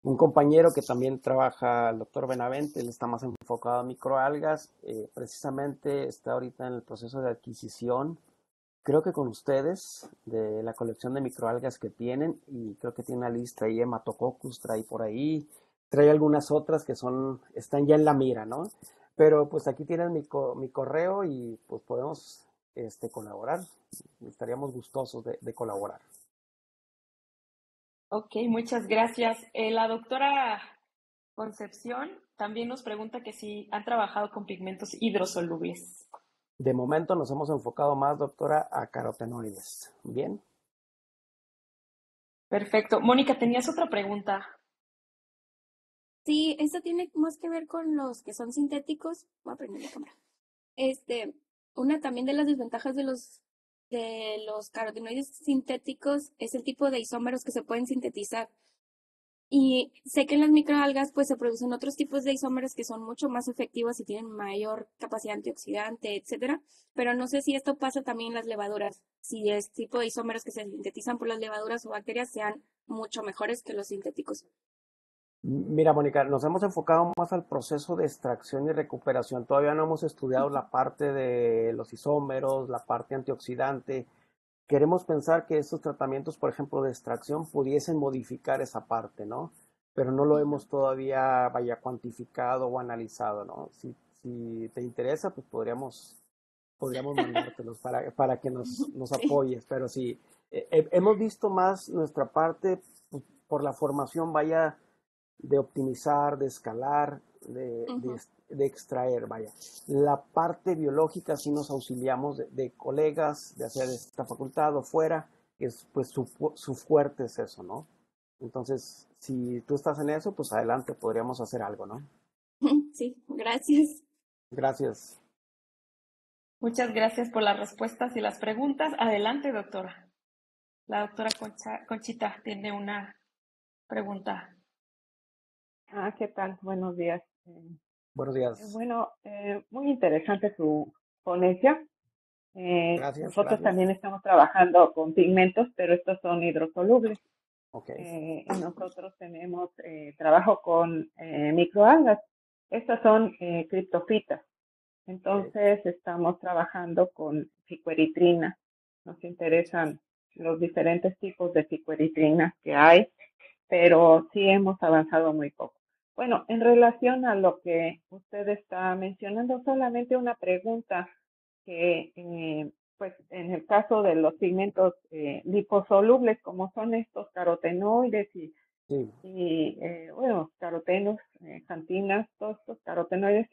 Un compañero que también trabaja, el doctor Benavente, él está más enfocado a microalgas, precisamente está ahorita en el proceso de adquisición, creo que con ustedes, de la colección de microalgas que tienen, y creo que tiene una lista ahí, Hematococcus, trae por ahí, trae algunas otras que están ya en la mira, ¿no? Pero pues aquí tienen mi correo y pues podemos colaborar, estaríamos gustosos de colaborar. Ok, muchas gracias. La doctora Concepción también nos pregunta que si han trabajado con pigmentos hidrosolubles. De momento nos hemos enfocado más, doctora, a carotenoides. Bien. Perfecto. Mónica, ¿tenías otra pregunta? Sí, esto tiene más que ver con los que son sintéticos. Voy a prender la cámara. Este, una también de las desventajas de los carotenoides sintéticos es el tipo de isómeros que se pueden sintetizar. Y sé que en las microalgas pues se producen otros tipos de isómeros que son mucho más efectivos y tienen mayor capacidad antioxidante, etcétera, pero no sé si esto pasa también en las levaduras, si es tipo de isómeros que se sintetizan por las levaduras o bacterias sean mucho mejores que los sintéticos. Mira, Mónica, nos hemos enfocado más al proceso de extracción y recuperación. Todavía no hemos estudiado la parte de los isómeros, la parte antioxidante. Queremos pensar que estos tratamientos, por ejemplo, de extracción, pudiesen modificar esa parte, ¿no? Pero no lo Ujú. hemos todavía, vaya, cuantificado o analizado, ¿no? Si te interesa, pues podríamos mandártelos para que nos Sí. apoyes. Pero sí, hemos visto más nuestra parte pues, por la formación, vaya, de optimizar, de escalar, Ujú. de extraer, vaya. La parte biológica sí nos auxiliamos de colegas, ya sea de esta facultad o fuera, es pues su fuerte es eso, ¿no? Entonces, si tú estás en eso, pues adelante, podríamos hacer algo, ¿no? Sí, gracias. Gracias. Muchas gracias por las respuestas y las preguntas. Adelante, doctora. La doctora Conchita tiene una pregunta. ¿Qué tal? Buenos días. Buenos días. Muy interesante su ponencia. Gracias, Nosotros gracias. también estamos trabajando con pigmentos, pero estos son hidrosolubles. Ok, Y nosotros tenemos trabajo con microalgas. Estas son criptofitas. ok. Entonces estamos trabajando con ficoeritrina. Nos interesan los diferentes tipos de ficoeritrina que hay, pero sí hemos avanzado muy poco. Bueno, en relación a lo que usted está mencionando, solamente una pregunta que, pues, en el caso de los pigmentos liposolubles, como son estos carotenoides Sí, bueno, carotenos, xantinas, todos estos carotenoides,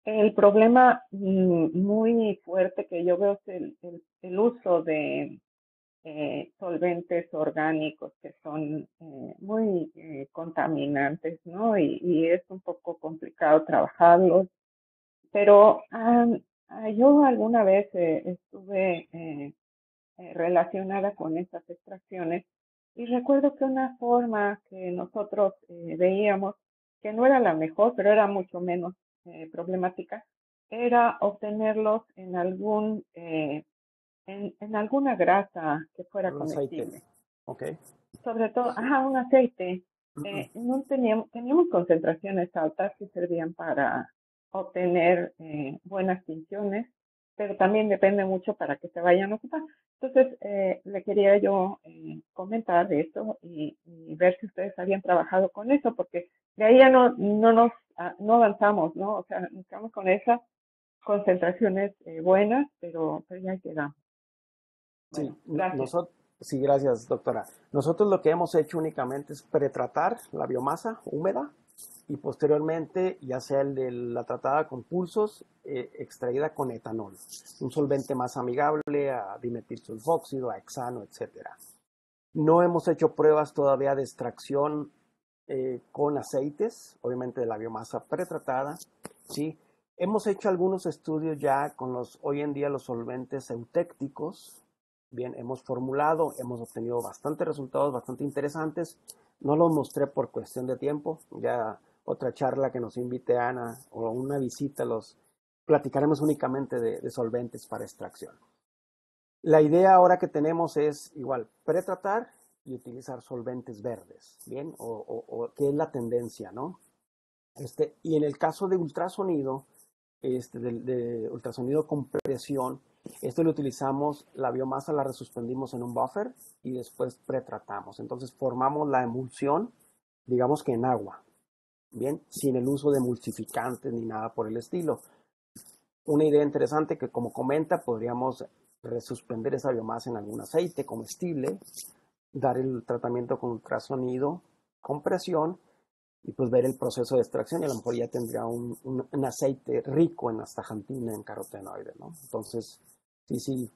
el problema muy fuerte que yo veo es el uso de solventes orgánicos que son muy contaminantes, ¿no? Y es un poco complicado trabajarlos, pero yo alguna vez estuve relacionada con estas extracciones y recuerdo que una forma que nosotros veíamos, que no era la mejor, pero era mucho menos problemática, era obtenerlos en alguna grasa que fuera un aceite. comestible. Ok. Sobre todo, un aceite. Ujú. No teníamos concentraciones altas que servían para obtener buenas tinciones, pero también depende mucho para que se vayan a ocupar. Entonces, le quería yo comentar de esto y ver si ustedes habían trabajado con eso, porque de ahí ya no avanzamos, ¿no? O sea, nos quedamos con esas concentraciones buenas, pero ya quedamos. Sí, Bueno, gracias. sí, gracias, doctora. Nosotros lo que hemos hecho únicamente es pretratar la biomasa húmeda y posteriormente, ya sea el de la tratada con pulsos, extraída con etanol, un solvente más amigable a dimetilsulfóxido, a hexano, etcétera. No hemos hecho pruebas todavía de extracción con aceites, obviamente de la biomasa pretratada, ¿sí? Hemos hecho algunos estudios ya con hoy en día los solventes eutécticos. Bien, hemos formulado, hemos obtenido bastantes resultados bastante interesantes. No los mostré por cuestión de tiempo. Ya otra charla que nos invite Ana o una visita, los platicaremos únicamente de solventes para extracción. La idea ahora que tenemos es igual pretratar y utilizar solventes verdes, ¿bien? ¿Qué es la tendencia, no? Y en el caso de ultrasonido, de ultrasonido con presión, lo utilizamos, la biomasa la resuspendimos en un buffer y después pretratamos. Entonces formamos la emulsión, digamos que en agua, ¿bien? Sin el uso de emulsificantes ni nada por el estilo. Una idea interesante que, como comenta, podríamos resuspender esa biomasa en algún aceite comestible, dar el tratamiento con ultrasonido, con presión, y pues ver el proceso de extracción y a lo mejor ya tendría un aceite rico en astaxantina, en carotenoides, ¿no? Entonces, sí,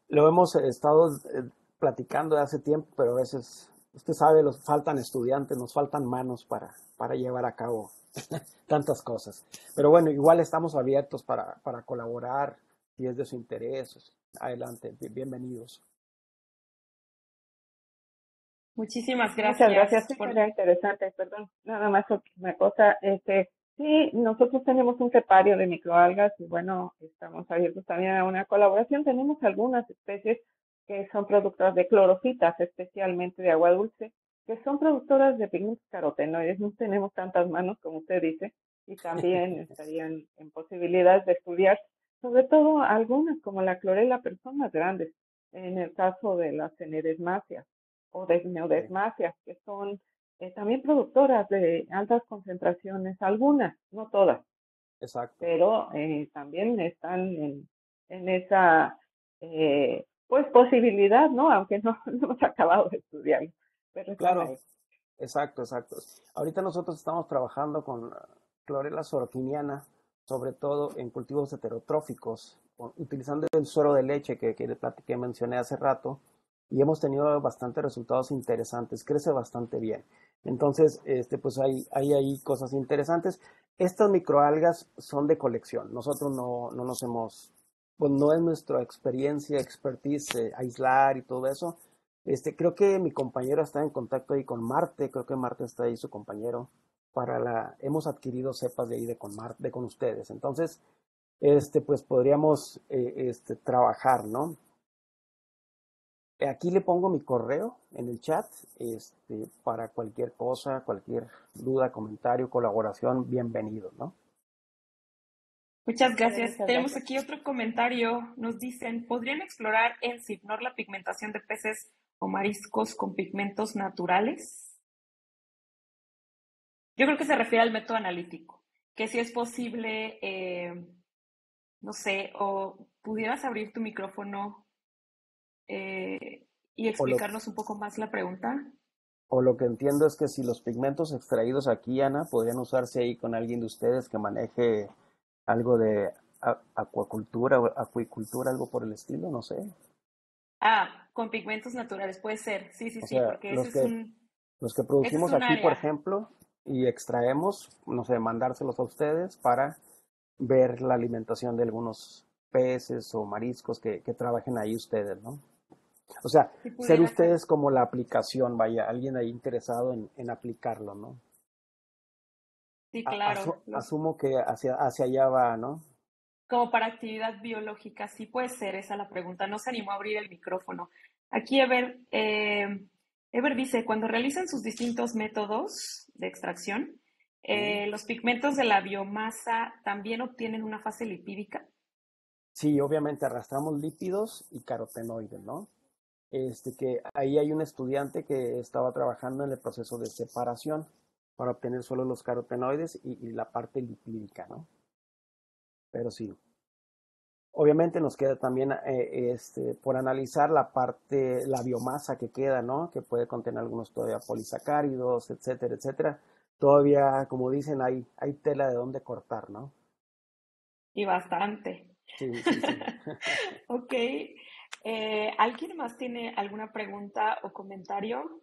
lo hemos estado platicando de hace tiempo, pero a veces usted sabe, nos faltan estudiantes, nos faltan manos para llevar a cabo tantas cosas. Pero bueno, igual estamos abiertos para colaborar si es de su interés. Adelante, bienvenidos. Muchísimas Muchas gracias, gracias sí, por... sería interesante, perdón, nada más una cosa, sí, nosotros tenemos un cepario de microalgas y bueno, estamos abiertos también a una colaboración, tenemos algunas especies que son productoras de clorofitas, especialmente de agua dulce, que son productoras de pigmentos carotenoides, no tenemos tantas manos como usted dice, y también estarían en posibilidades de estudiar, sobre todo algunas como la clorela, pero son más grandes, en el caso de las ceneresmáceas o de Sí, neodesmasias, que son también productoras de altas concentraciones, algunas, no todas, exacto. pero también están en esa pues posibilidad, ¿no? Aunque no, no hemos acabado de estudiarlo, pero están Claro, ahí. exacto, exacto. Ahorita nosotros estamos trabajando con clorela sorquiniana, sobre todo en cultivos heterotróficos, utilizando el suero de leche que mencioné hace rato, y hemos tenido bastantes resultados interesantes, crece bastante bien. Entonces, pues hay ahí cosas interesantes. Estas microalgas son de colección. Nosotros no nos hemos, pues no es nuestra experiencia, expertise, aislar y todo eso. Creo que mi compañero está en contacto ahí con Marte, creo que Marte está ahí, su compañero, hemos adquirido cepas de ahí de con ustedes. Entonces, pues podríamos, trabajar, ¿no? Aquí le pongo mi correo en el chat, para cualquier cosa, cualquier duda, comentario, colaboración, bienvenido, ¿no? Muchas gracias. Muchas Tenemos gracias. aquí otro comentario. Nos dicen, ¿podrían explorar en Cipnor la pigmentación de peces o mariscos con pigmentos naturales? Yo creo que se refiere al método analítico, que si es posible, no sé, o pudieras abrir tu micrófono y O lo, explicarnos un poco más la pregunta. o lo que entiendo es que si los pigmentos extraídos aquí, Ana, podrían usarse ahí con alguien de ustedes que maneje algo de acuacultura o acuicultura, algo por el estilo, no sé. Ah, con pigmentos naturales, puede ser. Sí, sí, O sí, sea, porque los que ese es producimos un aquí, por área. ejemplo, y extraemos, no sé, mandárselos a ustedes para ver la alimentación de algunos peces o mariscos que trabajen ahí ustedes, ¿no? O sea, Sí ser pudiera ser. ustedes como la aplicación, vaya, alguien ahí interesado en aplicarlo, ¿no? Sí, claro. Asumo que hacia allá va, ¿no? Como para actividad biológica, sí puede ser esa la pregunta. No se animó a abrir el micrófono. Aquí Ever dice, cuando realizan sus distintos métodos de extracción, Sí. los pigmentos de la biomasa también obtienen una fase lipídica. Sí, obviamente arrastramos lípidos y carotenoides, ¿no? Que ahí hay un estudiante que estaba trabajando en el proceso de separación para obtener solo los carotenoides y la parte lipídica, ¿no? Pero sí, obviamente nos queda también, por analizar la parte, la biomasa que queda, ¿no? Que puede contener algunos todavía polisacáridos, etcétera, etcétera. Todavía, como dicen, hay tela de dónde cortar, ¿no? Y bastante. Sí, sí, sí. Ok. ¿Alguien más tiene alguna pregunta o comentario?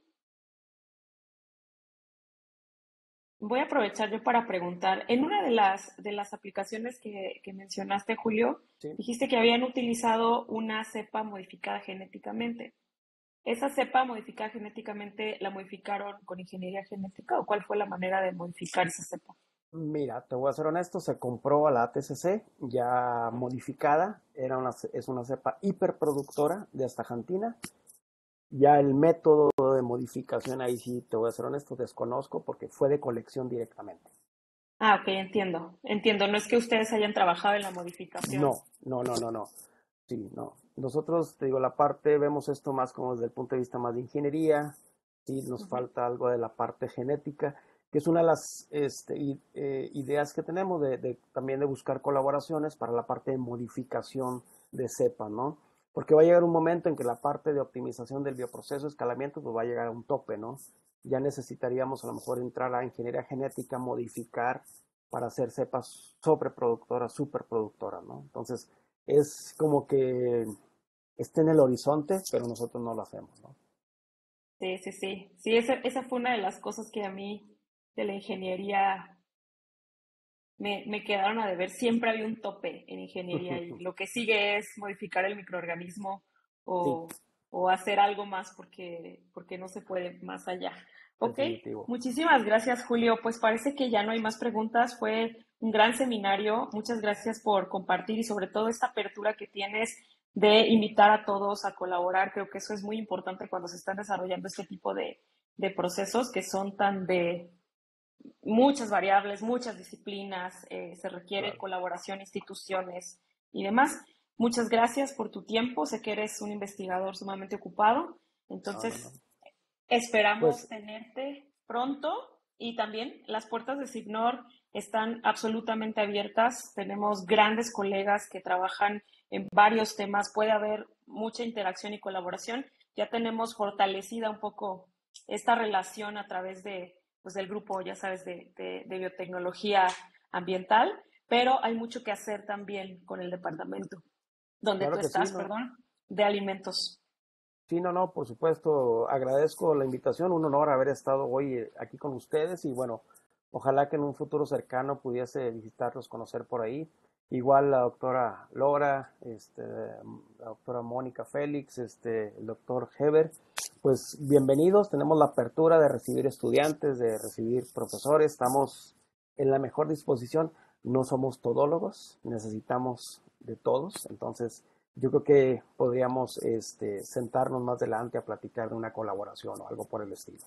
Voy a aprovechar yo para preguntar. En una de las aplicaciones que mencionaste, Julio, Sí. dijiste que habían utilizado una cepa modificada genéticamente. ¿Esa cepa modificada genéticamente la modificaron con ingeniería genética o cuál fue la manera de modificar esa cepa? Mira, te voy a ser honesto, se compró a la ATCC ya modificada, es una cepa hiperproductora de astaxantina. Ya el método de modificación, ahí sí te voy a ser honesto, desconozco porque fue de colección directamente. Ah, ok, entiendo. Entiendo. No es que ustedes hayan trabajado en la modificación. No. Sí, no. Nosotros, te digo, la parte, vemos esto más como desde el punto de vista más de ingeniería, sí, nos Ujú. falta algo de la parte genética, que es una de las ideas que tenemos también de buscar colaboraciones para la parte de modificación de cepa, ¿no? Porque va a llegar un momento en que la parte de optimización del bioproceso, escalamiento, pues va a llegar a un tope, ¿no? Ya necesitaríamos a lo mejor entrar a ingeniería genética, modificar para hacer cepas sobreproductoras, superproductoras, ¿no? Entonces, es como que esté en el horizonte, pero nosotros no lo hacemos, ¿no? Sí, sí, sí. Sí, esa fue una de las cosas que a mí de la ingeniería me quedaron a deber. Siempre había un tope en ingeniería y lo que sigue es modificar el microorganismo Sí, o, o hacer algo más porque no se puede más allá. Ok, definitivo. muchísimas gracias, Julio. Pues parece que ya no hay más preguntas. Fue un gran seminario. Muchas gracias por compartir y sobre todo esta apertura que tienes de invitar a todos a colaborar. Creo que eso es muy importante cuando se están desarrollando este tipo de procesos que son tan de muchas variables, muchas disciplinas, se requiere Claro. colaboración, instituciones y demás. Muchas gracias por tu tiempo, sé que eres un investigador sumamente ocupado, No, no, no. entonces esperamos Pues tenerte pronto y también las puertas de SIGNOR están absolutamente abiertas, tenemos grandes colegas que trabajan en varios temas, puede haber mucha interacción y colaboración, ya tenemos fortalecida un poco esta relación a través de pues, del grupo, ya sabes, de biotecnología ambiental, pero hay mucho que hacer también con el departamento donde tú claro que sí, estás, ¿no? perdón, de alimentos. Sí, no, no, por supuesto, agradezco la invitación, un honor haber estado hoy aquí con ustedes y bueno, ojalá que en un futuro cercano pudiese visitarlos, conocer por ahí. Igual la doctora Laura, la doctora Mónica Félix, el doctor Heber, pues bienvenidos, tenemos la apertura de recibir estudiantes, de recibir profesores, estamos en la mejor disposición, no somos todólogos, necesitamos de todos, entonces yo creo que podríamos sentarnos más adelante a platicar de una colaboración o algo por el estilo.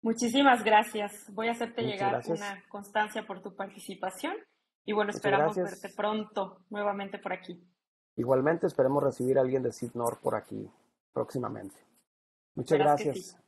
Muchísimas gracias. Voy a hacerte Muchas llegar gracias. una constancia por tu participación y bueno, Muchas esperamos verte gracias. pronto nuevamente por aquí. Igualmente esperemos recibir a alguien de SIGNOR por aquí próximamente. Muchas Verás que sí. gracias.